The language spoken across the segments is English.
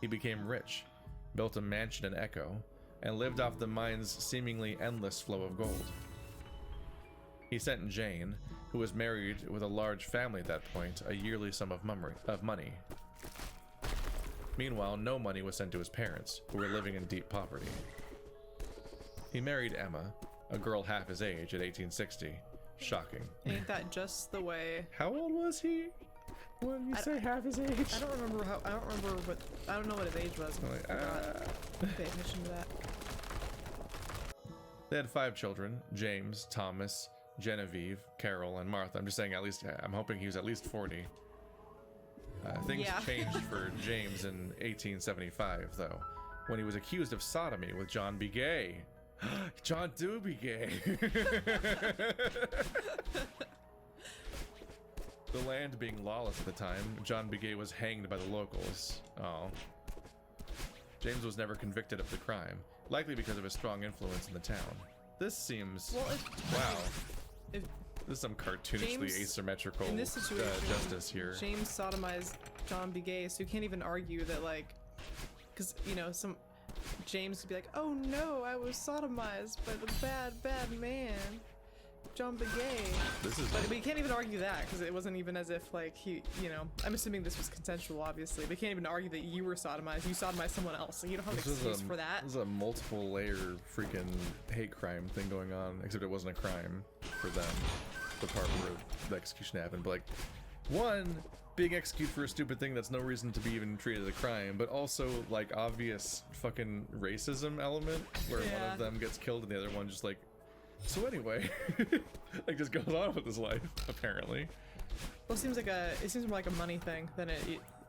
He became rich, built a mansion in Echo, and lived off the mine's seemingly endless flow of gold. He sent Jane, who was married with a large family at that point, a yearly sum of money. Meanwhile, no money was sent to his parents, who were living in deep poverty. He married Emma, a girl half his age, at 1860. Shocking. Ain't that just the way? How old was he when you say half his age? I don't remember I don't know what his age was. Like, Pay attention to that. They had 5 children: James, Thomas, Genevieve, Carol, and Martha. I'm just saying, I'm hoping he was at least 40. Things changed for James in 1875, though, when he was accused of sodomy with John B. Gay. John do be gay. The land being lawless at the time, John B. Gay was hanged by the locals. Oh. James was never convicted of the crime, likely because of his strong influence in the town. This seems... wow. This is some cartoonishly asymmetrical in this situation, justice here. James sodomized John B. Gay, so you can't even argue that, like... Because, you know, James would be like, oh no, I was sodomized by the bad man, John B. Gay. But we can't even argue that, because it wasn't even as if, like, he, you know, I'm assuming this was consensual, obviously, but you can't even argue that you were sodomized. You sodomized someone else, so you don't have an excuse for that. This is a multiple layer freaking hate crime thing going on, except it wasn't a crime for them, the part where the execution happened, but, like, one, being executed for a stupid thing that's no reason to be even treated as a crime, but also, like, obvious fucking racism element, where one of them gets killed and the other one just, like, so anyway, like, just goes on with his life, apparently. Well, it seems more like a money thing than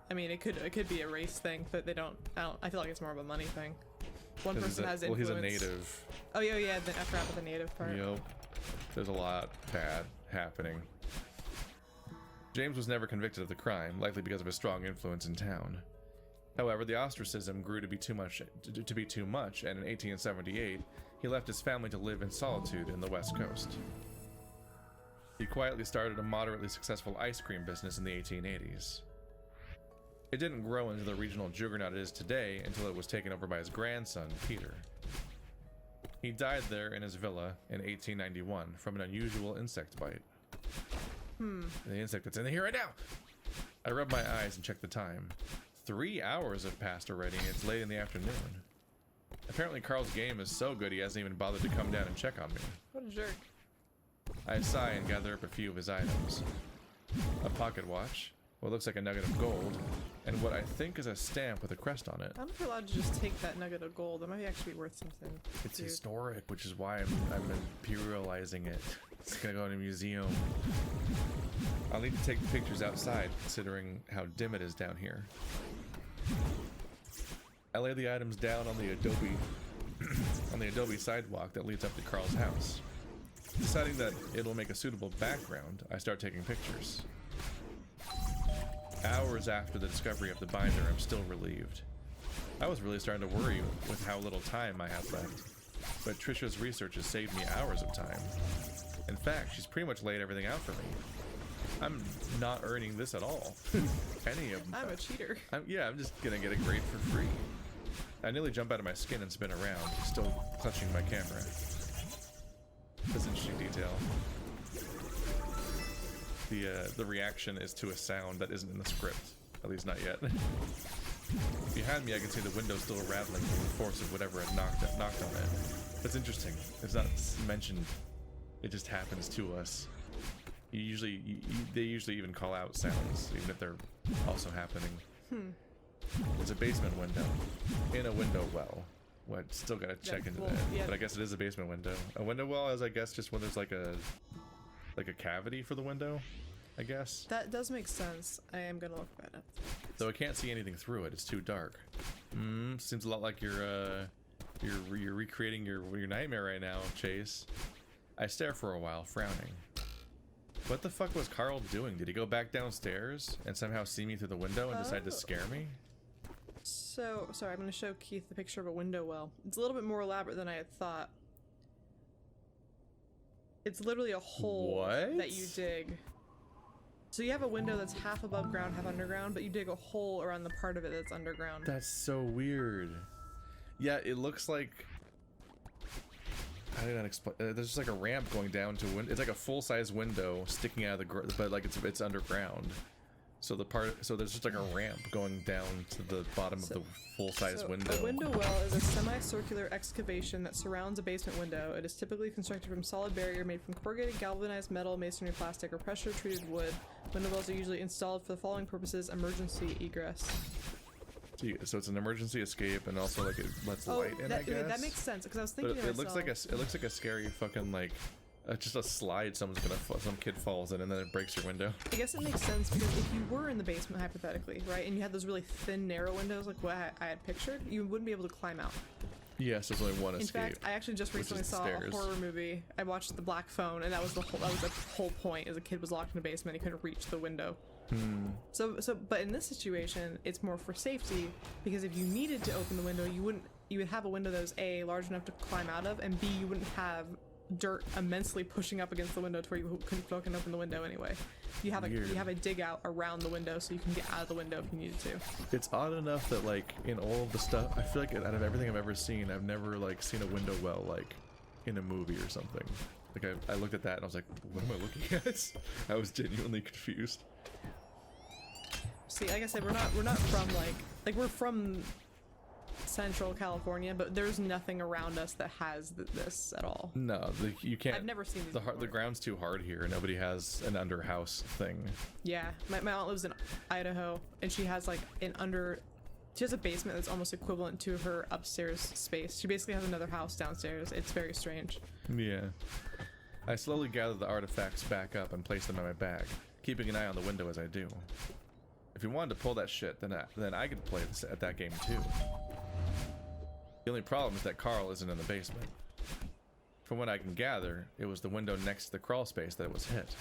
I mean, it could be a race thing, but I feel like it's more of a money thing. One person has influence. Well, he's a native. Oh, yeah, I forgot about the native part. Yep. There's a lot bad happening. James was never convicted of the crime, likely because of his strong influence in town. However, the ostracism grew to be too much, and in 1878, he left his family to live in solitude in the West Coast. He quietly started a moderately successful ice cream business in the 1880s. It didn't grow into the regional juggernaut it is today until it was taken over by his grandson, Peter. He died there in his villa in 1891 from an unusual insect bite. The insect that's in here right now! I rubbed my eyes and checked the time. 3 hours have passed already, and it's late in the afternoon. Apparently Carl's game is so good he hasn't even bothered to come down and check on me. What a jerk. I sigh and gather up a few of his items. A pocket watch, what looks like a nugget of gold, and what I think is a stamp with a crest on it. I don't know if you're allowed to just take that nugget of gold. That might actually be worth something. It's historic, which is why I'm imperializing it. It's gonna go in a museum. I'll need to take pictures outside, considering how dim it is down here. I lay the items down on the adobe sidewalk that leads up to Carl's house. Deciding that it'll make a suitable background, I start taking pictures. Hours after the discovery of the binder, I'm still relieved. I was really starting to worry with how little time I had left, but Trisha's research has saved me hours of time. In fact, she's pretty much laid everything out for me. I'm not earning this at all. Any of them. I'm a cheater. I'm just gonna get a grade for free. I nearly jump out of my skin and spin around, still clutching my camera. That's an interesting detail. The reaction is to a sound that isn't in the script. At least not yet. Behind me I can see the window still rattling from the force of whatever had knocked on it. That's interesting. It's not mentioned. It just happens to us. They usually even call out sounds, even if they're also happening. There's a basement window. In a window well. What? Still gotta check into that. Yeah. But I guess it is a basement window. A window well is, I guess, just when there's like a cavity for the window, I guess. That does make sense. I am gonna look that up. Though I can't see anything through it. It's too dark. Seems a lot like you're recreating your nightmare right now, Chase. I stare for a while, frowning. What the fuck was Carl doing? Did he go back downstairs and somehow see me through the window and decide to scare me? So, sorry, I'm going to show Keith the picture of a window well. It's a little bit more elaborate than I had thought. It's literally a hole that you dig So you have a window that's half above ground, half underground, but you dig a hole around the part of it that's underground. That's so weird. Yeah, it looks like... How do I explain? There's just like a ramp going down to window. It's like a full-size window sticking out of the but like it's underground. So there's just like a ramp going down to the bottom of the full-size window. A window well is a semicircular excavation that surrounds a basement window. It is typically constructed from solid barrier made from corrugated, galvanized metal, masonry, plastic, or pressure-treated wood. Window wells are usually installed for the following purposes: emergency egress. So it's an emergency escape, and also like it lets light in. I guess that makes sense because I was thinking but to it looks like a scary fucking like just a slide. Some kid falls in and then it breaks your window. I guess it makes sense because if you were in the basement hypothetically, right, and you had those really thin, narrow windows like what I had pictured, you wouldn't be able to climb out. Yes, there's only one escape. In fact, I actually just recently saw a horror movie. I watched The Black Phone, and that was the whole point. Is a kid was locked in a basement, he couldn't reach the window. But in this situation, it's more for safety because if you needed to open the window, you would have a window that was A, large enough to climb out of, and B, you wouldn't have dirt immensely pushing up against the window to where you couldn't fucking open the window anyway. You have a dig out around the window so you can get out of the window if you needed to. It's odd enough that like in all of the stuff, I feel like out of everything I've ever seen, I've never like seen a window well like in a movie or something. Like I looked at that and I was like, what am I looking at? I was genuinely confused. See, like I said, we're not from like we're from Central California, but there's nothing around us that has this at all. No, you can't. I've never seen these the ground's too hard here. Nobody has an under house thing. Yeah, my aunt lives in Idaho, and she has like she has a basement that's almost equivalent to her upstairs space. She basically has another house downstairs. It's very strange. Yeah. I slowly gather the artifacts back up and place them in my bag, keeping an eye on the window as I do. If you wanted to pull that shit, then I could play at that game too. The only problem is that Carl isn't in the basement. From what I can gather, it was the window next to the crawl space that was hit.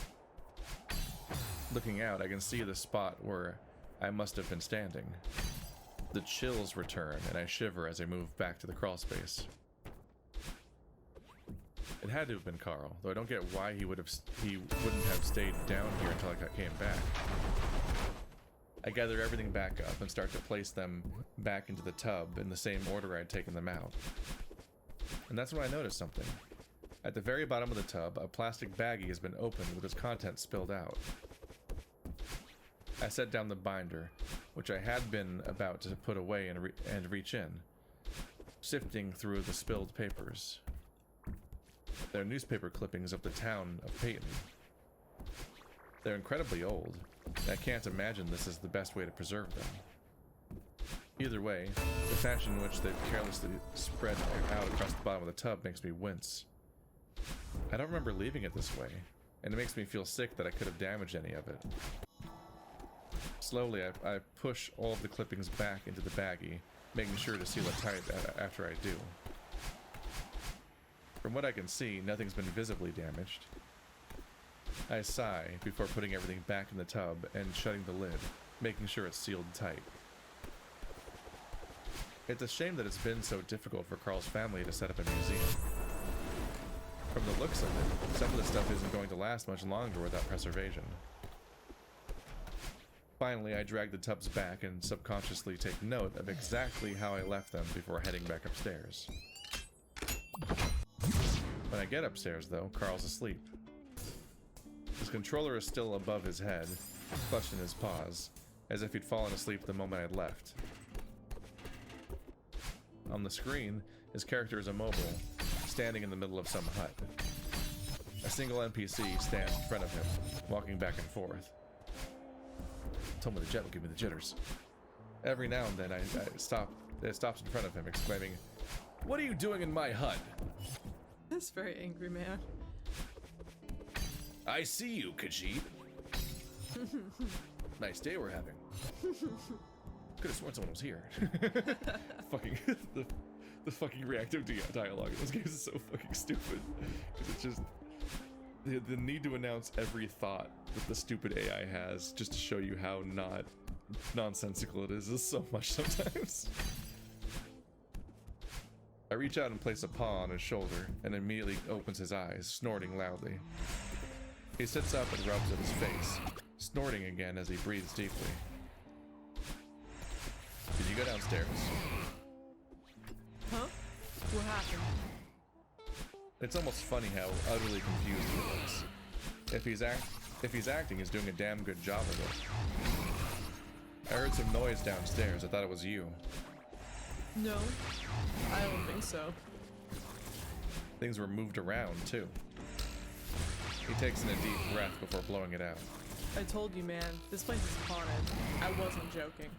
Looking out, I can see the spot where I must have been standing. The chills return, and I shiver as I move back to the crawl space. It had to have been Carl, though I don't get why he wouldn't have stayed down here until I came back. I gather everything back up and start to place them back into the tub in the same order I'd taken them out. And that's when I noticed something. At the very bottom of the tub, a plastic baggie has been opened with its contents spilled out. I set down the binder, which I had been about to put away and reach in, sifting through the spilled papers. They're newspaper clippings of the town of Peyton. They're incredibly old, and I can't imagine this is the best way to preserve them. Either way, the fashion in which they've carelessly spread out across the bottom of the tub makes me wince. I don't remember leaving it this way, and it makes me feel sick that I could have damaged any of it. Slowly, I push all of the clippings back into the baggie, making sure to seal it tight after I do. From what I can see, nothing's been visibly damaged. I sigh before putting everything back in the tub and shutting the lid, making sure it's sealed tight. It's a shame that it's been so difficult for Carl's family to set up a museum. From the looks of it, some of the stuff isn't going to last much longer without preservation. Finally, I drag the tubs back and subconsciously take note of exactly how I left them before heading back upstairs. When I get upstairs, though, Carl's asleep. His controller is still above his head, clutched in his paws, as if he'd fallen asleep the moment I'd left. On the screen, his character is immobile, standing in the middle of some hut. A single NPC stands in front of him, walking back and forth. Told me the jet will give me the jitters. Every now and then it stops in front of him, exclaiming, "What are you doing in my hut?" That's very angry, man. "I see you, Khajiit." Nice day we're having. Could have sworn someone was here. Fucking the fucking reactive dialogue in this game is so fucking stupid. Because it's just the need to announce every thought that the stupid AI has just to show you how not nonsensical it is so much sometimes. I reach out and place a paw on his shoulder and immediately opens his eyes, snorting loudly. He sits up and rubs at his face, snorting again as he breathes deeply. Did you go downstairs? Huh? What happened? It's almost funny how utterly confused he looks. If he's acting, he's doing a damn good job of it. I heard some noise downstairs. I thought it was you. No, I don't think so. Things were moved around, too. He takes in a deep breath before blowing it out. I told you, man, this place is haunted. I wasn't joking.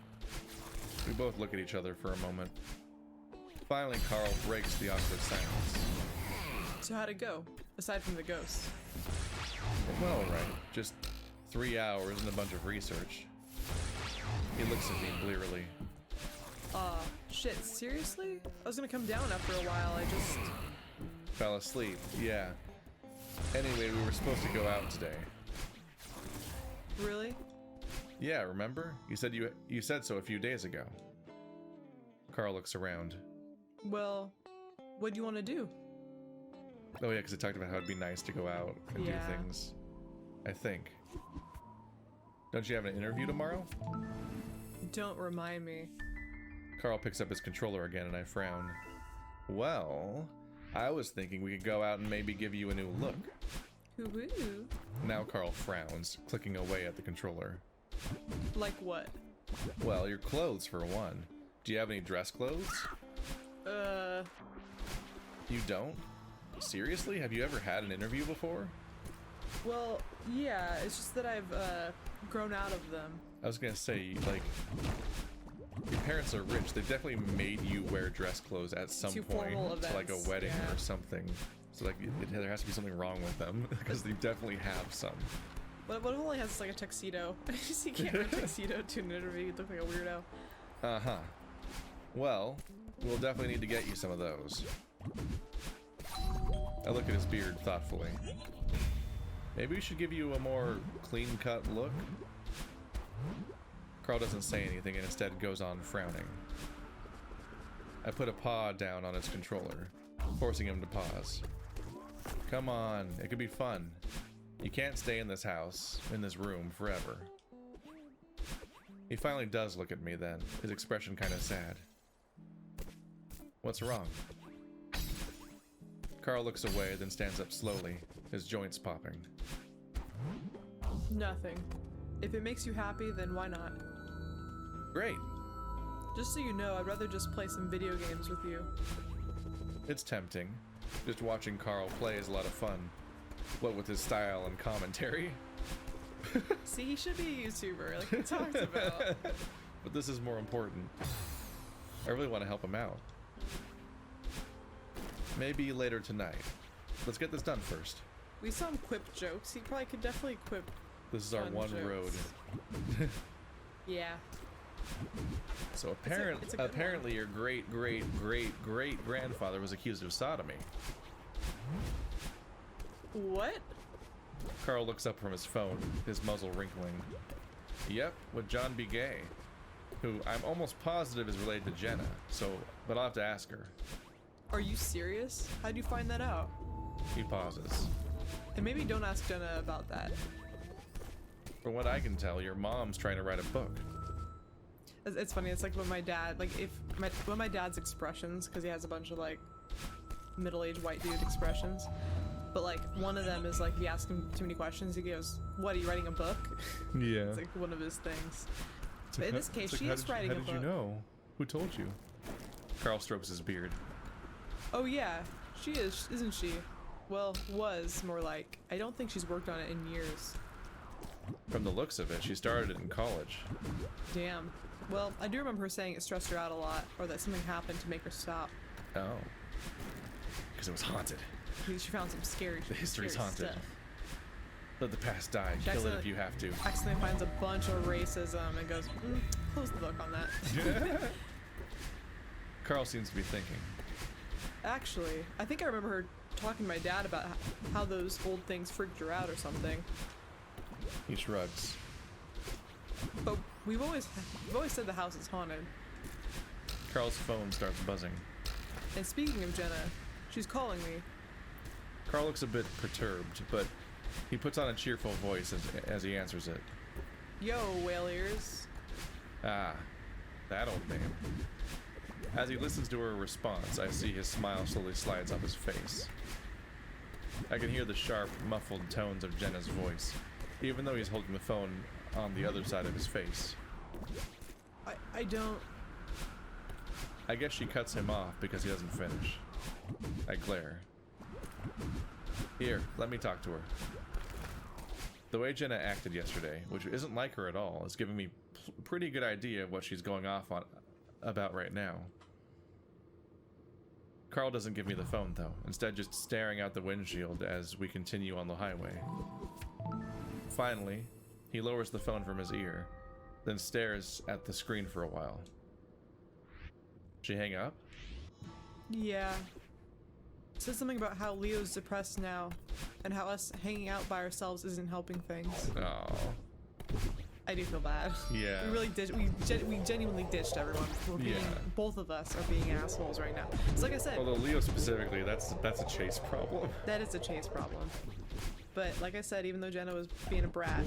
We both look at each other for a moment. Finally, Carl breaks the awkward silence. So how'd it go, aside from the ghosts? Well, alright. Just 3 hours and a bunch of research. He looks at me blearily. Shit, seriously? I was gonna come down after a while, I just... Fell asleep, yeah. Anyway, we were supposed to go out today. Really? Yeah, remember? You said so a few days ago. Carl looks around. Well, what do you want to do? Oh yeah, because I talked about how it'd be nice to go out and do things. I think. Don't you have an interview tomorrow? Don't remind me. Carl picks up his controller again and I frown. Well, I was thinking we could go out and maybe give you a new look. Hoo-hoo. Now Carl frowns, clicking away at the controller. Like what? Well, your clothes for one. Do you have any dress clothes? You don't? Seriously? Have you ever had an interview before? Well, yeah, it's just that I've, grown out of them. I was gonna say, like, your parents are rich. They definitely made you wear dress clothes at some To point formal to like a events, wedding yeah. or something. So like, there has to be something wrong with them because they definitely have some. What if only has like a tuxedo? You can't wear a tuxedo to an interview. You look like a weirdo. Uh-huh. Well, we'll definitely need to get you some of those. I look at his beard thoughtfully. Maybe we should give you a more clean-cut look? Carl doesn't say anything and instead goes on frowning. I put a paw down on his controller, forcing him to pause. Come on, it could be fun. You can't stay in this house, in this room, forever. He finally does look at me then, his expression kind of sad. What's wrong? Carl looks away, then stands up slowly, his joints popping. Nothing. If it makes you happy, then why not? Great! Just so you know, I'd rather just play some video games with you. It's tempting. Just watching Carl play is a lot of fun. What with his style and commentary. See, he should be a YouTuber, like we talked about. But this is more important. I really want to help him out. Maybe later tonight. Let's get this done first. We saw him quip jokes. He probably could definitely quip. This is our fun one jokes. road. Yeah. So it's a good apparently your great grandfather was accused of sodomy. What? Carl looks up from his phone, his muzzle wrinkling. Yep, with John B. Gay, who I'm almost positive is related to Jenna, but I'll have to ask her. Are you serious? How'd you find that out? He pauses. And maybe don't ask Jenna about that. From what I can tell, your mom's trying to write a book. It's funny. It's like when my dad, like one of my dad's expressions, because he has a bunch of like middle-aged white dude expressions. But like one of them is like, if you ask him too many questions, he goes, "What, are you writing a book?" Yeah. It's like one of his things. But in this case, she is writing a book. How did you know? Who told you? Carl strokes his beard. Oh yeah, she is, isn't she? Well, was more like. I don't think she's worked on it in years. From the looks of it, she started it in college. Damn. Well, I do remember her saying it stressed her out a lot, or that something happened to make her stop. Oh. Because it was haunted. She found some scary. The history's scary haunted. stuff. Let the past die. Kill it if you have to. Accidentally finds a bunch of racism and goes, close the book on that. Carl seems to be thinking. Actually, I think I remember her talking to my dad about how those old things freaked her out or something. He shrugs. But we've always said the house is haunted. Carl's phone starts buzzing. And speaking of Jenna, she's calling me. Carl looks a bit perturbed, but he puts on a cheerful voice as he answers it. Yo, whale ears. Ah, that old name. As he listens to her response, I see his smile slowly slides up his face. I can hear the sharp, muffled tones of Jenna's voice, even though he's holding the phone on the other side of his face. I don't... I guess she cuts him off because he doesn't finish. I glare. Here, let me talk to her. The way Jenna acted yesterday, which isn't like her at all, is giving me a pretty good idea of what she's going off on about right now. Carl doesn't give me the phone though, instead just staring out the windshield as we continue on the highway. Finally, he lowers the phone from his ear, then stares at the screen for a while. She hang up? Yeah. Says something about how Leo's depressed now, and how us hanging out by ourselves isn't helping things. Oh. I do feel bad. Yeah. We really did. We genuinely ditched everyone. We're being, both of us are being assholes right now. So like I said, Although Leo specifically, that's a Chase problem. that is a Chase problem. But like I said, even though Jenna was being a brat,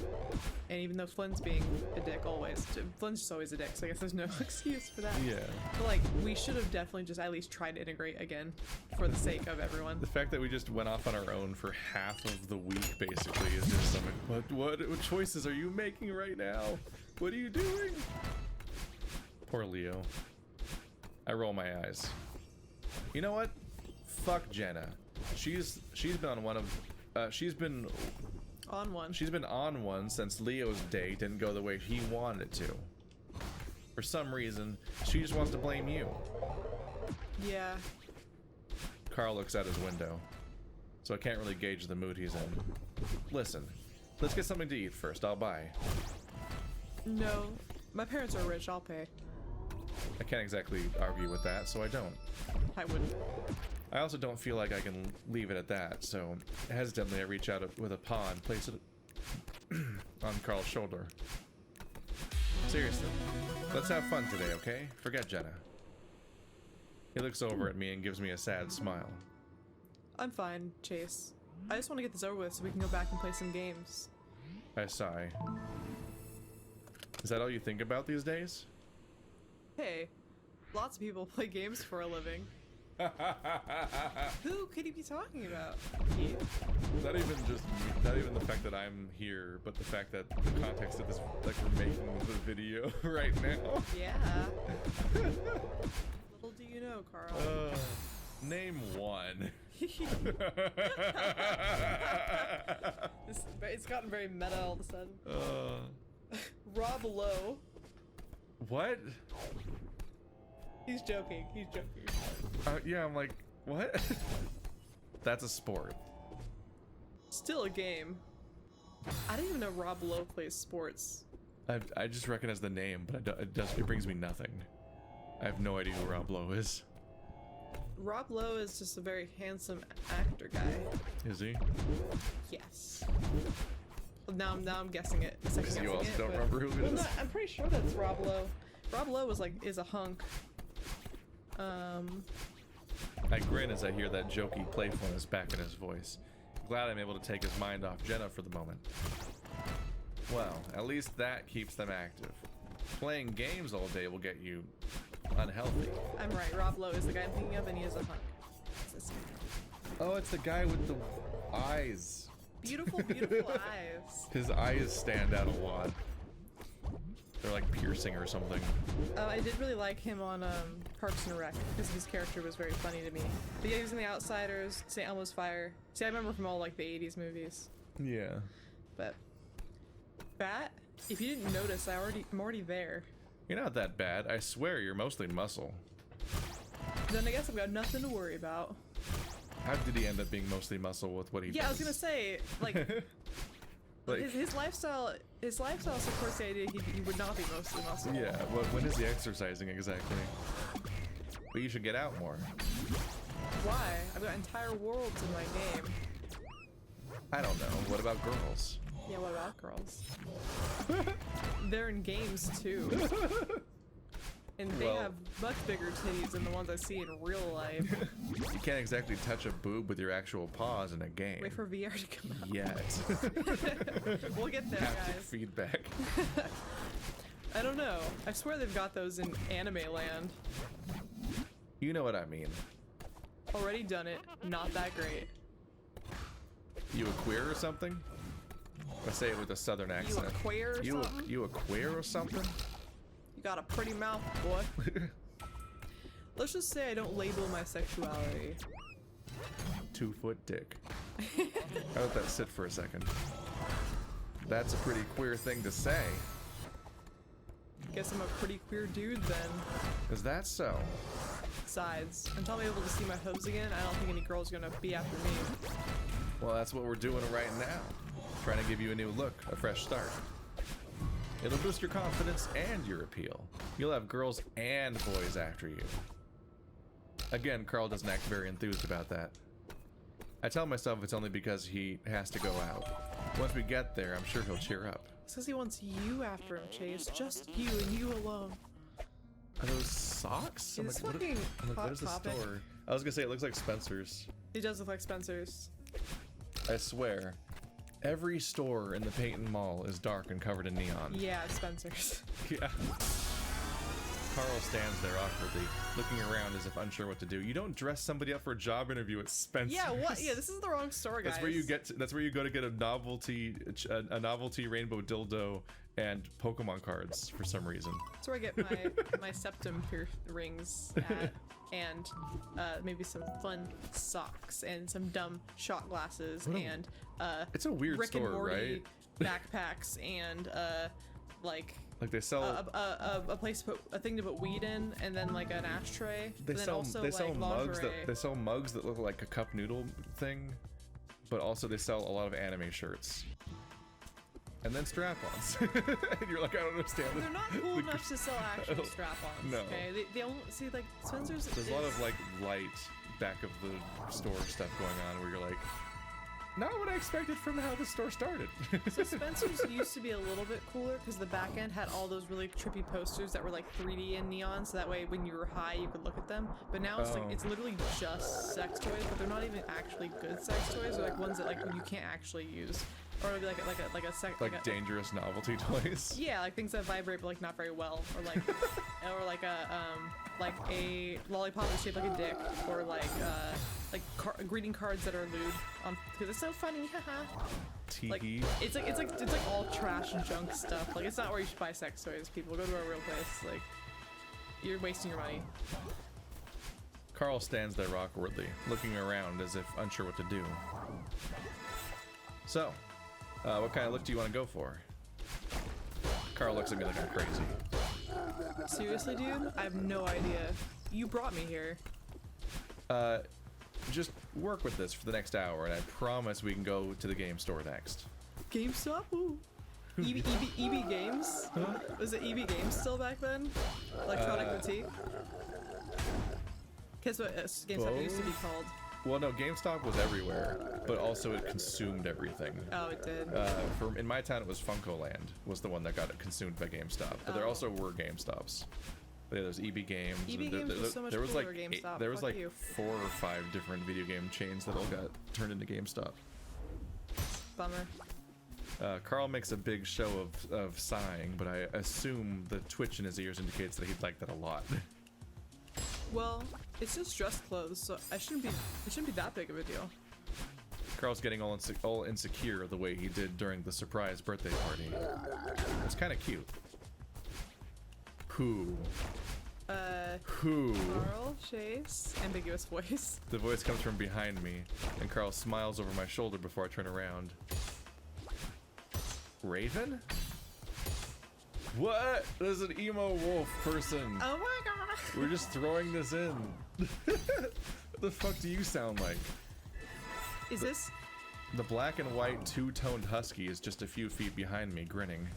and even though Flynn's being a dick always, Flynn's just always a dick, so I guess there's no excuse for that. Yeah. But like, we should have definitely just at least tried to integrate again, for the sake of everyone. The fact that we just went off on our own for half of the week basically is just something. What choices are you making right now? What are you doing? Poor Leo. I roll my eyes. You know what? Fuck Jenna. She's been on one of she's been On one. She's been on one since Leo's day didn't go the way he wanted it to. For some reason, she just wants to blame you. Yeah. Carl looks out his window, so I can't really gauge the mood he's in. Listen, let's get something to eat first. I'll buy. No. My parents are rich, I'll pay. I can't exactly argue with that, so I don't. I wouldn't. I also don't feel like I can leave it at that, so hesitantly I reach out with a paw and place it on Carl's shoulder. Seriously, let's have fun today, okay? Forget Jenna. He looks over at me and gives me a sad smile. I'm fine, Chase. I just want to get this over with so we can go back and play some games. I sigh. Is that all you think about these days? Hey, lots of people play games for a living. Who could he be talking about? Keith? Not even the fact that I'm here, but the fact that the context of this, like we're making the video right now. Yeah. Little do you know, Carl. Name one. It's gotten very meta all of a sudden. Rob Lowe. What? He's joking. He's joking. Yeah, I'm like, what? That's a sport. Still a game. I didn't even know Rob Lowe plays sports. I just recognize the name, but it brings me nothing. I have no idea who Rob Lowe is. Rob Lowe is just a very handsome actor guy. Is he? Yes. Now I'm guessing it. Because you also don't remember who it is? No, I'm pretty sure that's Rob Lowe. Rob Lowe is a hunk. I grin as I hear that jokey playfulness back in his voice. Glad I'm able to take his mind off Jenna for the moment. Well, at least that keeps them active. Playing games all day will get you unhealthy. I'm right. Rob Lowe is the guy I'm thinking of, and he is a hunk. Oh, it's the guy with the eyes. Beautiful, beautiful eyes. His eyes stand out a lot. They're like piercing or something. I did really like him on Parks and Rec because his character was very funny to me. But yeah, he was in The Outsiders, St. Elmo's Fire. See, I remember from all like the 80s movies. Yeah. But Bat, if you didn't notice, I'm already there. You're not that bad. I swear you're mostly muscle. Then I guess I've got nothing to worry about. How did he end up being mostly muscle with what he does? Yeah, I was gonna say, like, like his lifestyle supports the idea he would not be mostly muscle. yeah, when is he exercising exactly? But you should get out more. Why? I've got entire worlds in my game. I don't know. What about girls? Yeah, what about girls? They're in games too. And they have much bigger titties than the ones I see in real life. You can't exactly touch a boob with your actual paws in a game. Wait for VR to come out. Yet. We'll get there, Haptic guys. feedback. I don't know. I swear they've got those in anime land. You know what I mean. Already done it. Not that great. You a queer or something? I say it with a southern You accent. a queer or something? You a queer or something? You got a pretty mouth, boy. Let's just say I don't label my sexuality. 2-foot dick. I'll let that sit for a second. That's a pretty queer thing to say. Guess I'm a pretty queer dude then. Is that so? Besides, until I'm able to see my hooves again, I don't think any girl's gonna be after me. Well, that's what we're doing right now. Trying to give you a new look, a fresh start. It'll boost your confidence and your appeal. You'll have girls and boys after you. Again, Carl doesn't act very enthused about that. I tell myself it's only because he has to go out. Once we get there, I'm sure he'll cheer up. It's because he wants you after him, Chase. Just you and you alone. Are those socks? I'm It's like, fucking I'm like, hot what is the topic. store? I was gonna say it looks like Spencer's. It does look like Spencer's. I swear. Every store in the Peyton Mall is dark and covered in neon. Yeah, it's Spencer's. Yeah. Carl stands there awkwardly, looking around as if unsure what to do. You don't dress somebody up for a job interview at Spencer's. Yeah, what? Yeah, this is the wrong store, guys. That's where you get. That's where you go to get a novelty rainbow dildo and Pokemon cards for some reason. That's where I get my septum rings at, and maybe some fun socks and some dumb shot glasses and It's a weird Rick store, and Morty right? backpacks and like Like they sell. a place to put a thing to put weed in, and then like an ashtray. They and then sell. also, They sell like, mugs that. lingerie. They sell mugs that look like a cup noodle thing, but also they sell a lot of anime shirts. And then strap-ons. And you're like, I don't understand this. They're not cool enough to sell actual strap-ons. No. Okay, they don't see like Spencer's. There's a lot of like light back of the store stuff going on where you're like, not what I expected from how the store started. So Spencer's used to be a little bit cooler because the back end had all those really trippy posters that were like 3D and neon, so that way when you were high you could look at them. But now it's like it's literally just sex toys, but they're not even actually good sex toys. They're like ones that like you can't actually use, or it'd be like a sex Like dangerous novelty toys. yeah, like things that vibrate but like not very well, or like like a lollipop that's shaped like a dick, or like greeting cards that are lewd, because it's so funny, haha. Like Teehee. it's like all trash and junk stuff. Like it's not where you should buy sex toys. People go to a real place. Like you're wasting your money. Carl stands there awkwardly, looking around as if unsure what to do. So, what kind of look do you want to go for? Carl looks at me like I'm crazy. Seriously, dude, I have no idea. You brought me here. Just work with this for the next hour, and I promise we can go to the game store next. GameStop? Ooh. EB Games? Was it EB Games still back then? Electronic Boutique? Guess what GameStop used to be called? Well, no, GameStop was everywhere, but also it consumed everything. Oh, it did. In my town, it was FuncoLand was the one that got consumed by GameStop, but there also were GameStops. Yeah, there's EB Games. EB Games was so much there was cooler like than GameStop. there was Fuck like you. 4 or 5 different video game chains that all got turned into GameStop. Bummer. Carl makes a big show of sighing, but I assume the twitch in his ears indicates that he'd like that a lot. Well, it's just dress clothes, so it shouldn't be that big of a deal. Carl's getting all insecure the way he did during the surprise birthday party. It's kind of cute. Who? Who? Carl, Chase, ambiguous voice. The voice comes from behind me, and Carl smiles over my shoulder before I turn around. Raven? What? There's an emo wolf person. Oh my god! We're just throwing this in. What the fuck do you sound like? Is this? The black and white two-toned husky is just a few feet behind me, grinning.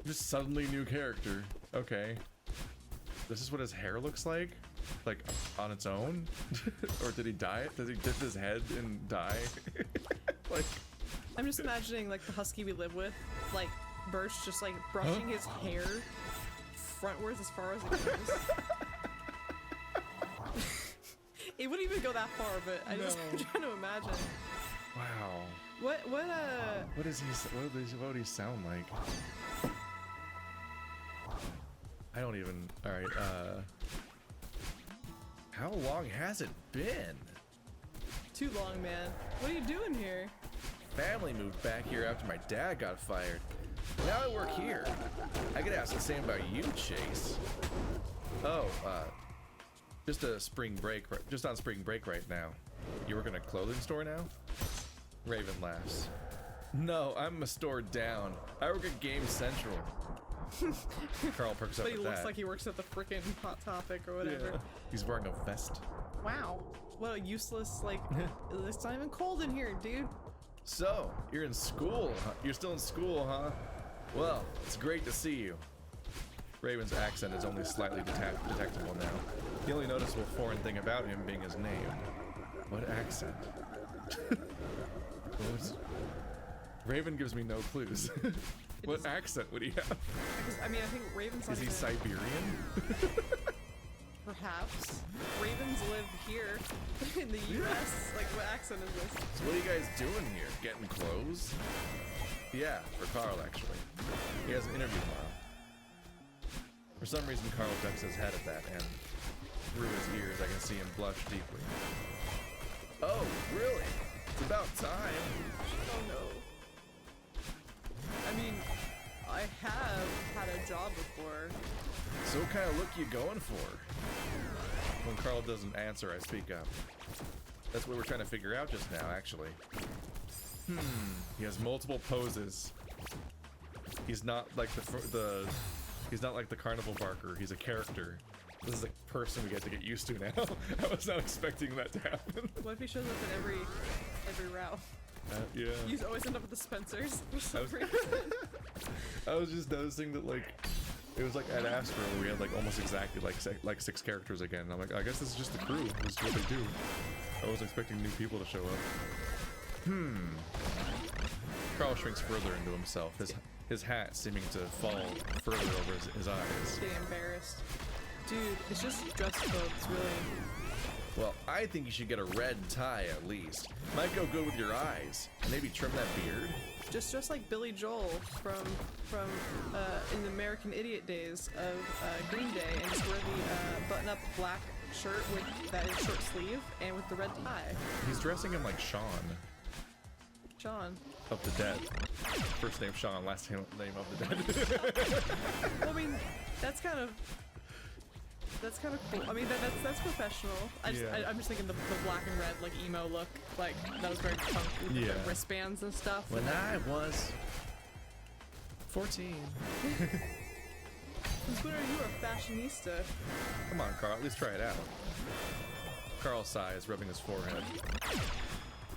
Just suddenly new character. Okay. This is what his hair looks like? Like, on its own? Or did he dye it? Does he dip his head in dye? Like... I'm just imagining like the husky we live with, like Birch just like brushing his hair frontwards as far as it goes. It wouldn't even go that far, but I'm trying to imagine. Wow. What What would he sound like? I don't even. All right. How long has it been? Too long, man. What are you doing here? Family moved back here after my dad got fired. Now I work here. I could ask the same about you, Chase. Oh, just a spring break. Just on spring break right now. You work in a clothing store now? Raven laughs. No, I'm a store down. I work at Game Central. Carl perks up But he at looks that. like he works at the frickin' Hot Topic or whatever. Yeah. He's wearing a vest. Wow. What a useless, like, it's not even cold in here, dude. So, you're in school, huh? You're still in school, huh? Well, it's great to see you. Raven's accent is only slightly detectable now. The only noticeable foreign thing about him being his name. What accent? Raven gives me no clues. What accent would he have? Because, I mean, I think Ravens Is he Siberian? Perhaps. Ravens live here in the US. Like, what accent is this? So what are you guys doing here? Getting clothes? Yeah, for Carl actually. He has an interview tomorrow. For some reason Carl ducks his head at that, and through his ears I can see him blush deeply. Oh, really? It's about time. Oh no. I mean, I have had a job before. So what kind of look you going for? When Carl doesn't answer, I speak up. That's what we're trying to figure out just now, actually. He has multiple poses. He's not like he's not like the carnival barker. He's a character. This is a person we get to get used to now. I was not expecting that to happen. What if he shows up in every route? Yeah. You always end up with the Spencers for some reason. I was just noticing that like it was like at Astro where we had like almost exactly like 6 characters again. And I'm like, I guess this is just the crew. This is what they do. I wasn't expecting new people to show up. Carl shrinks further into himself. His hat seeming to fall further over his eyes. Getting embarrassed. Dude, it's just dress clothes, really. Well, I think you should get a red tie at least. Might go good with your eyes. Maybe trim that beard. Just like Billy Joel from in the American Idiot days of Green Day, and just wear the button-up black shirt with that is short sleeve and with the red tie. He's dressing him like Sean. Sean. Of the Dead. First name Sean, last name of the Dead. Well, I mean, that's kind of cool. I mean, that's professional. I'm just thinking the black and red, like, emo look. Like, that was very punk with the wristbands and stuff. When I was 14. Consider you a fashionista. Come on, Carl, at least try it out. Carl sighs, rubbing his forehead.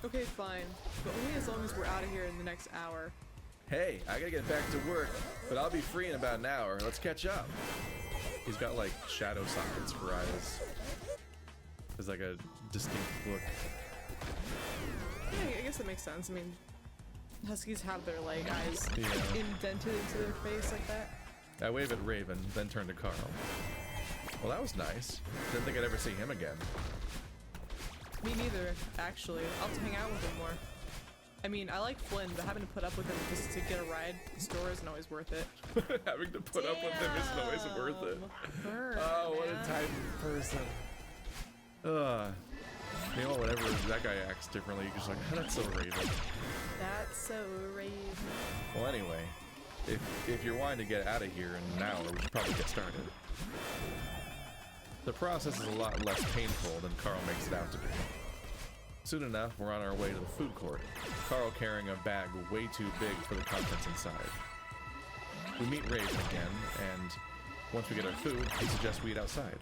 Okay, fine. But only as long as we're out of here in the next hour. Hey, I gotta get back to work, but I'll be free in about an hour. Let's catch up. He's got like shadow sockets for eyes. There's like a distinct look. Yeah, I guess that makes sense. I mean, Huskies have their like eyes indented into their face like that. I wave at Raven, then turn to Carl. Well, that was nice. Didn't think I'd ever see him again. Me neither, actually. I'll have to hang out with him more. I mean, I like Flynn, but having to put up with him just to get a ride to the store isn't always worth it. Having to put up with him isn't always worth it. Burn, Oh, what a type of person. You know, whenever that guy acts differently, you're just like, oh, that's so Raven. That's so Raven. Well, anyway, if you're wanting to get out of here in an hour, we should probably get started. The process is a lot less painful than Carl makes it out to be. Soon enough, we're on our way to the food court, Carl carrying a bag way too big for the contents inside. We meet Raven again, and once we get our food, he suggests we eat outside.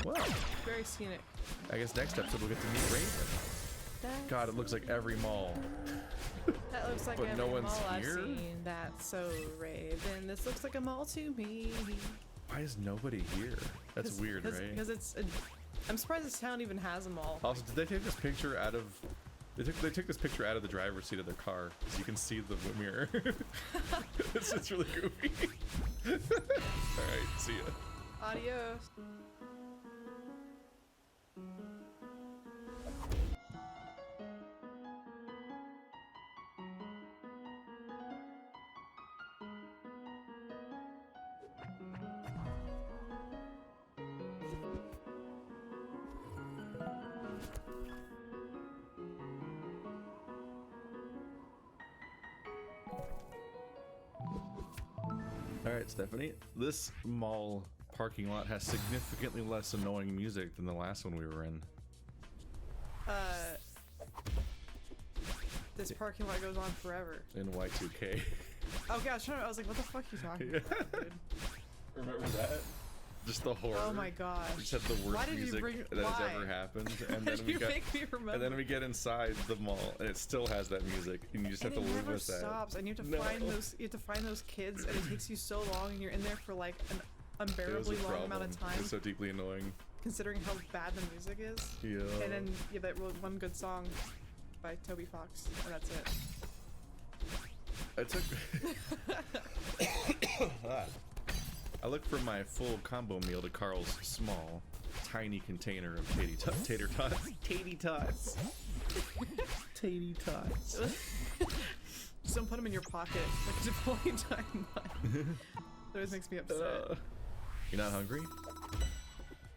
Well, Very scenic. I guess next episode we'll get to meet Raven. God, it looks like every mall. That looks like But every no one's mall here? I've seen. That's so Raven. This looks like a mall to me. Why is nobody here? That's weird, right? Because it's I'm surprised this town even has a mall. Also, did they take this picture out of... They took this picture out of the driver's seat of their car, so you can see the mirror. It's really goofy. Alright, see ya. Adios. Alright, Stephanie. This mall parking lot has significantly less annoying music than the last one we were in. This parking lot goes on forever. In Y2K. Oh gosh, I was like, what the fuck are you talking about, dude? Remember that? Just the horror. Oh my gosh. Just had the worst Why did you music bring- that why? has ever happened. And Why then did we you got make me remember? and then we get inside the mall and it still has that music and you just have to it live never with that. stops, and you have to No. find those. You have to find those kids, and it takes you so long, and you're in there for like an It was a unbearably long problem. amount of time, It's so deeply annoying. considering how bad the music is. Yeah. And then you have that one good song by Toby Fox, and that's it. I took I looked for my full combo meal to Carl's small, tiny container of tater tots. Taty tots. Taty tots. Just don't put them in your pocket like a Napoleon Dynamite. That always makes me upset. You're not hungry?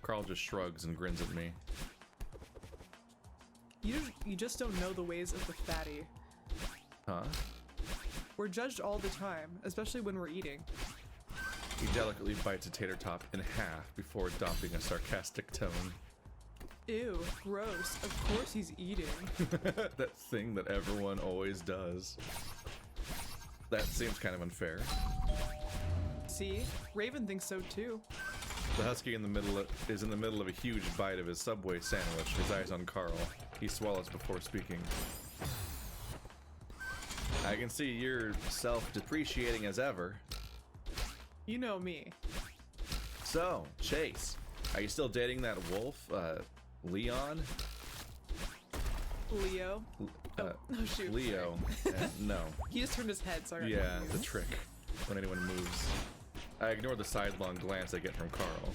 Carl just shrugs and grins at me. You just don't know the ways of the fatty. Huh? We're judged all the time, especially when we're eating. He delicately bites a tater tot in half before adopting a sarcastic tone. Ew, gross. Of course he's eating. That thing that everyone always does. That seems kind of unfair. See? Raven thinks so too. The husky is in the middle of a huge bite of his Subway sandwich, his eyes on Carl. He swallows before speaking. I can see you're self-depreciating as ever. You know me. So, Chase, are you still dating that wolf, Leon? Leo. Oh shoot. Leo. No. He just turned his head, so I got Yeah, the confused. trick. When anyone moves. I ignore the sidelong glance I get from Carl.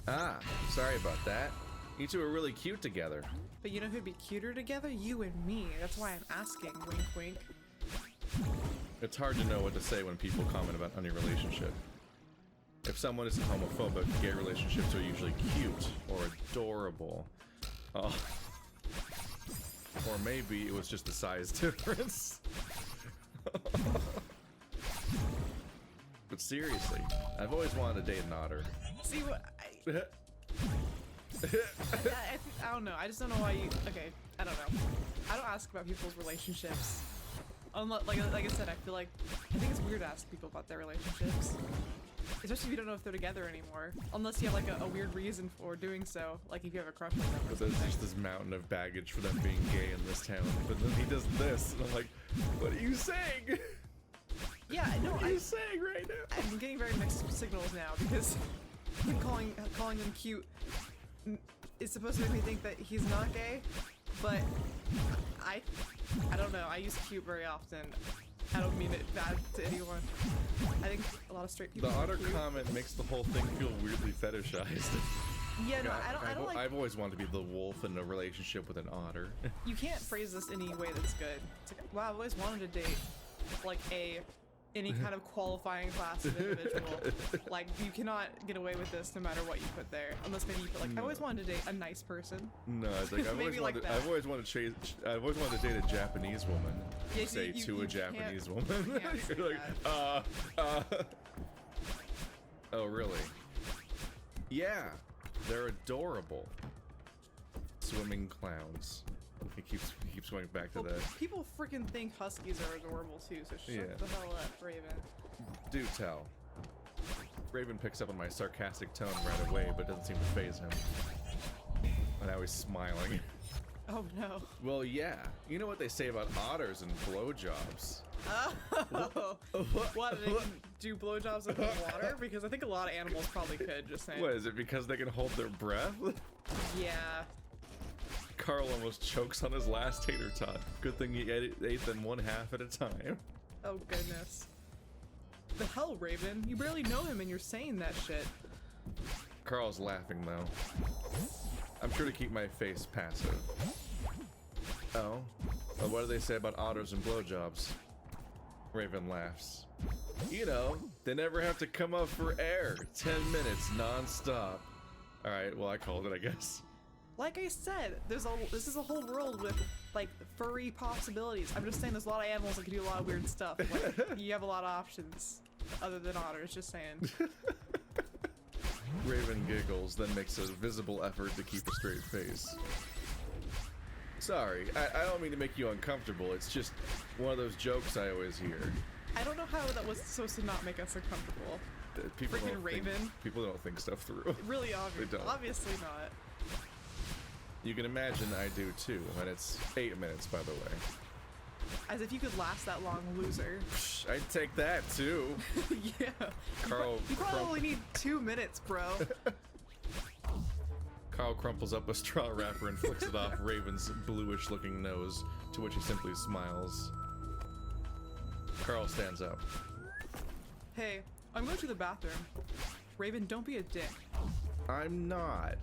Ah, sorry about that. You two are really cute together. But you know who'd be cuter together? You and me. That's why I'm asking. Wink, wink. It's hard to know what to say when people comment on your relationship. If someone isn't homophobic, gay relationships are usually cute or adorable. Oh. Or maybe it was just the size difference. But seriously, I've always wanted to date an otter. See what I don't know. I just don't know why you. Okay, I don't know. I don't ask about people's relationships. Unless, like I said, I think it's weird to ask people about their relationships, especially if you don't know if they're together anymore. Unless you have like a weird reason for doing so, like if you have a crush on them. But there's just this mountain of baggage for them being gay in this town. But then he does this, and I'm like, what are you saying? Yeah, no, What are you saying right now? I'm getting very mixed signals now because him calling him cute is supposed to make me think that he's not gay, but I don't know. I use cute very often. I don't mean it bad to anyone. I think a lot of straight people. The are otter cute. comment makes the whole thing feel weirdly fetishized. Yeah, no, I don't like. I've always wanted to be the wolf in a relationship with an otter. You can't phrase this any way that's good. It's like, wow, I've always wanted to date like any kind of qualifying class of individual. Like you cannot get away with this no matter what you put there, unless maybe you put like I always wanted to date a nice person. No, it's like Maybe like that. I've always wanted to date a Japanese woman. Yeah, Say you to a can't- Japanese you woman. can't say You're like, Oh, really? Yeah, they're adorable. Swimming clowns. He keeps going back to Well, that. people freaking think huskies are adorable too, so shut Yeah. the hell up, Raven. Do tell. Raven picks up on my sarcastic tone right away, but doesn't seem to faze him. And now he's smiling. Oh no. Well, yeah. You know what they say about otters and blowjobs. Oh. What? They can do blowjobs in the water? Because I think a lot of animals probably could. Just saying. What, is it because they can hold their breath? Yeah. Carl almost chokes on his last tater tot. Good thing he ate them one half at a time. Oh goodness. The hell, Raven? You barely know him and you're saying that shit. Carl's laughing though. I'm sure to keep my face passive. Oh? Well, what do they say about otters and blowjobs? Raven laughs. You know, they never have to come up for air. 10 minutes non-stop. Alright, well I called it, I guess. Like I said, this is a whole world with, like, furry possibilities. I'm just saying there's a lot of animals that can do a lot of weird stuff. Like, you have a lot of options other than otters, just saying. Raven giggles, then makes a visible effort to keep a straight face. Sorry, I don't mean to make you uncomfortable. It's just one of those jokes I always hear. I don't know how that was supposed to not make us uncomfortable. People Freaking Raven. People don't think stuff through. Really They don't. obviously not. You can imagine I do too, and it's 8 minutes, by the way. As if you could last that long, loser. Psh, I'd take that too. Yeah. Carl You probably only need 2 minutes, bro. Carl crumples up a straw wrapper and flicks it off Raven's bluish-looking nose, to which he simply smiles. Carl stands up. Hey, I'm going to the bathroom. Raven, don't be a dick. I'm not.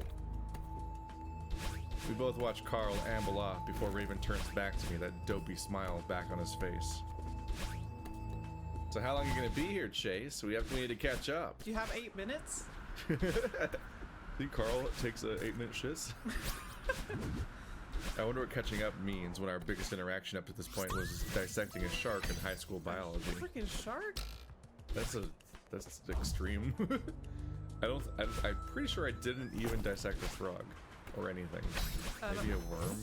We both watch Carl amble off before Raven turns back to me, that dopey smile back on his face. So how long are you gonna be here, Chase? We need to catch up. Do you have 8 minutes? Think Carl takes 8-minute shits? I wonder what catching up means when our biggest interaction up to this point was dissecting a shark in high school biology. Freaking shark? That's extreme. I'm pretty sure I didn't even dissect a frog or anything. Maybe a worm.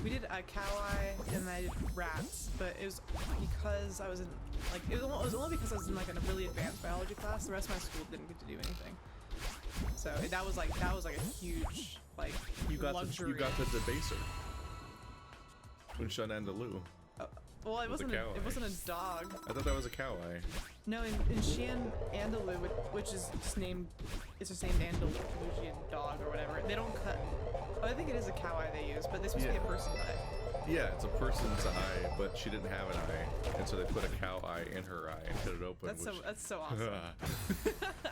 We did a cow eye and I did rats, but it was because I was in like it was only because I was in like a really advanced biology class. The rest of my school didn't get to do anything. So that was like a huge like luxury. You got the debaser. Unshan Andalou. Well, it wasn't a dog. I thought that was a cow eye. No, in Shan Andalou, which is just named, it's just named Andalusian dog or whatever. They don't cut. Oh, I think it is a cow eye they use, but this supposed to be a person's eye. Yeah, it's a person's eye, but she didn't have an eye, and so they put a cow eye in her eye and cut it open. That's so awesome.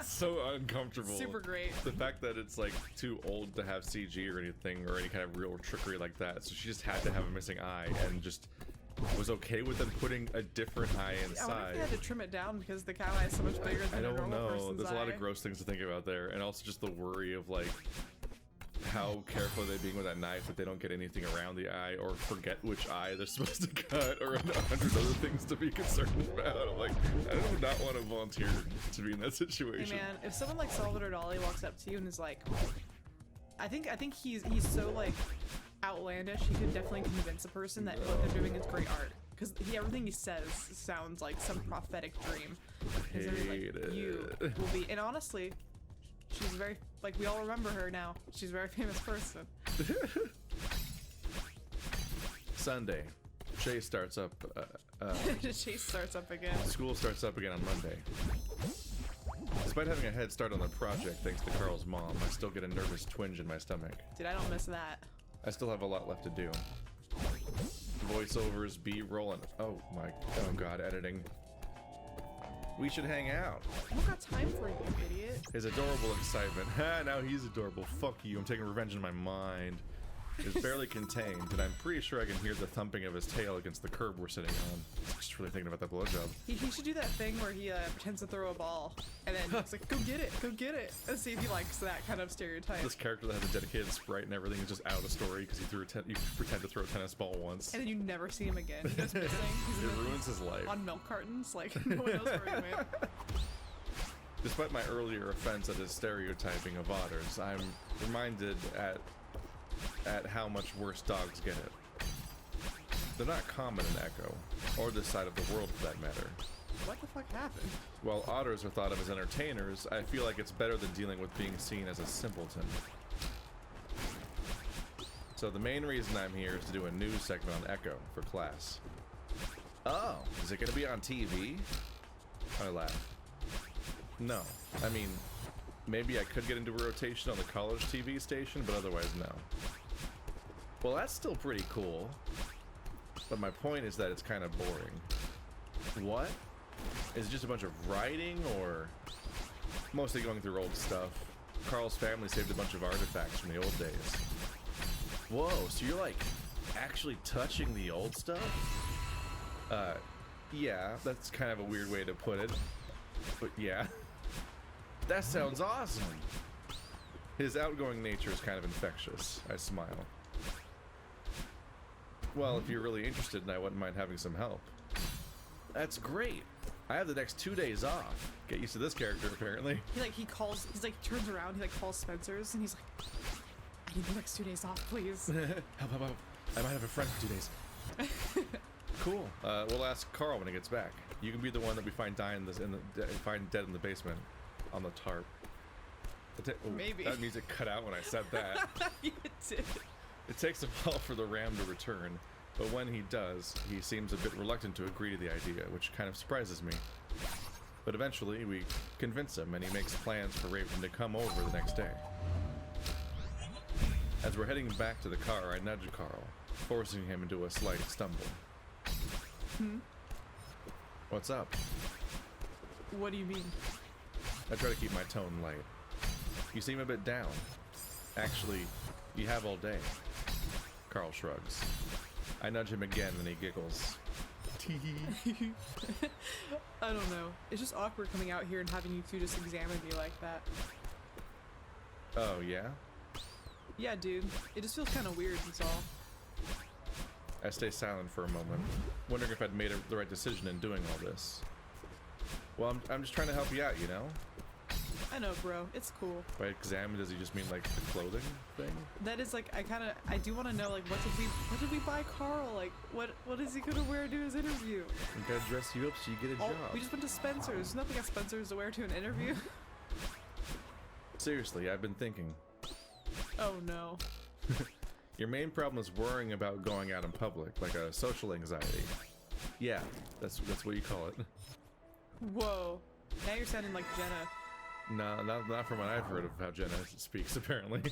So uncomfortable. Super great. The fact that it's like too old to have CG or anything or any kind of real trickery like that, so she just had to have a missing eye and just was okay with them putting a different eye inside. I wonder if they had to trim it down because the cow eye is so much bigger than a normal person's eye. There's a lot of gross things to think about there, and also just the worry of like how careful are they being with that knife that they don't get anything around the eye or forget which eye they're supposed to cut or 100 other things to be concerned about. I'm like, I do not want to volunteer to be in that situation. Hey man, if someone like Salvador Dali walks up to you and is like, I think he's so like outlandish, he could definitely convince a person that what they're doing is great art. Because everything he says sounds like some prophetic dream. Like, you will be, and honestly, she's very, like, we all remember her now. She's a very famous person. Sunday. Chase starts up. Chase starts up again. School starts up again on Monday. Despite having a head start on the project thanks to Carl's mom, I still get a nervous twinge in my stomach. Dude, I don't miss that. I still have a lot left to do. Voiceovers, B-roll, and oh god, editing. We should hang out. I don't got time for you, idiot. His adorable excitement. Ha, now he's adorable. Fuck you, I'm taking revenge in my mind. Is barely contained, and I'm pretty sure I can hear the thumping of his tail against the curb we're sitting on. Just really thinking about that blowjob. He should do that thing where he pretends to throw a ball, and then it's like, go get it, and see if he likes that kind of stereotype. This character that has a dedicated sprite and everything is just out of the story because he pretend to throw a tennis ball once. And then you never see him again. He goes missing. It ruins his life. On milk cartons, like, no one knows where he went. Despite my earlier offense at his stereotyping of otters, I'm reminded at how much worse dogs get it. They're not common in Echo, or this side of the world for that matter. What the fuck happened? While otters are thought of as entertainers, I feel like it's better than dealing with being seen as a simpleton. So the main reason I'm here is to do a news segment on Echo for class. Oh, is it gonna be on TV? I laugh. No, I mean, maybe I could get into a rotation on the college TV station, but otherwise no. Well, that's still pretty cool. But my point is that it's kind of boring. What? Is it just a bunch of writing, or mostly going through old stuff? Carl's family saved a bunch of artifacts from the old days. Whoa, so you're like actually touching the old stuff? Yeah, that's kind of a weird way to put it, but yeah. That sounds awesome. His outgoing nature is kind of infectious. I smile. Well, if you're really interested, and I wouldn't mind having some help. That's great. I have the next 2 days off. Get used to this character, apparently. He turns around, he like calls Spencer's, and he's like, I need the next 2 days off, please. Help. I might have a friend for 2 days. Cool. We'll ask Carl when he gets back. You can be the one that we find find dead in the basement on the tarp. Maybe. That music cut out when I said that. You did. It takes a while for the ram to return, but when he does, he seems a bit reluctant to agree to the idea, which kind of surprises me. But eventually, we convince him, and he makes plans for Raven to come over the next day. As we're heading back to the car, I nudge Carl, forcing him into a slight stumble. What's up? What do you mean? I try to keep my tone light. You seem a bit down. Actually, you have all day. Carl shrugs. I nudge him again and he giggles. I don't know. It's just awkward coming out here and having you two just examine me like that. Oh, yeah? Yeah, dude. It just feels kind of weird, that's all. I stay silent for a moment, wondering if I'd made the right decision in doing all this. Well, I'm just trying to help you out, you know? I know, bro. It's cool. By examine, does he just mean like the clothing thing? That is like, I do want to know, like, what did we buy Carl? Like, what is he gonna wear to his interview? We gotta dress you up so you get a job. We just went to Spencer's. There's nothing at Spencer's to wear to an interview. Seriously, I've been thinking. Oh no. Your main problem is worrying about going out in public, like a social anxiety. Yeah, that's what you call it. Whoa. Now you're sounding like Jenna. No, not from what I've heard of how Jenna speaks, apparently.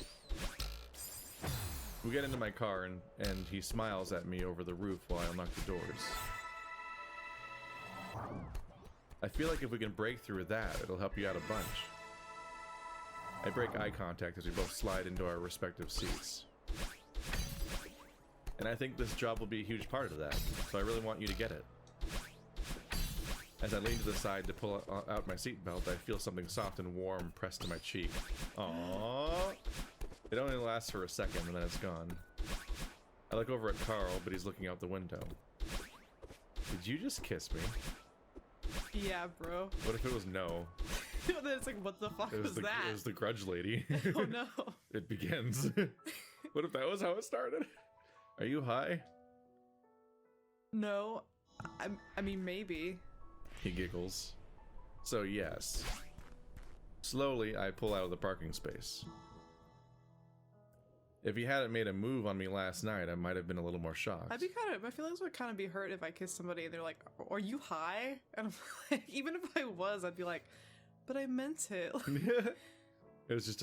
We get into my car, and he smiles at me over the roof while I unlock the doors. I feel like if we can break through that, it'll help you out a bunch. I break eye contact as we both slide into our respective seats. And I think this job will be a huge part of that, so I really want you to get it. As I lean to the side to pull out my seatbelt, I feel something soft and warm pressed to my cheek. Aww. It only lasts for a second and then it's gone. I look over at Carl, but he's looking out the window. Did you just kiss me? Yeah, bro. What if it was no? Then it's like, what the fuck was that? It was the grudge lady. Oh no. It begins. What if that was how it started? Are you high? No. I mean, maybe. He giggles. So yes. Slowly, I pull out of the parking space. If he hadn't made a move on me last night, I might have been a little more shocked. My feelings would kind of be hurt if I kissed somebody and they're like, are you high? And I'm like, even if I was, I'd be like, but I meant it. It was just a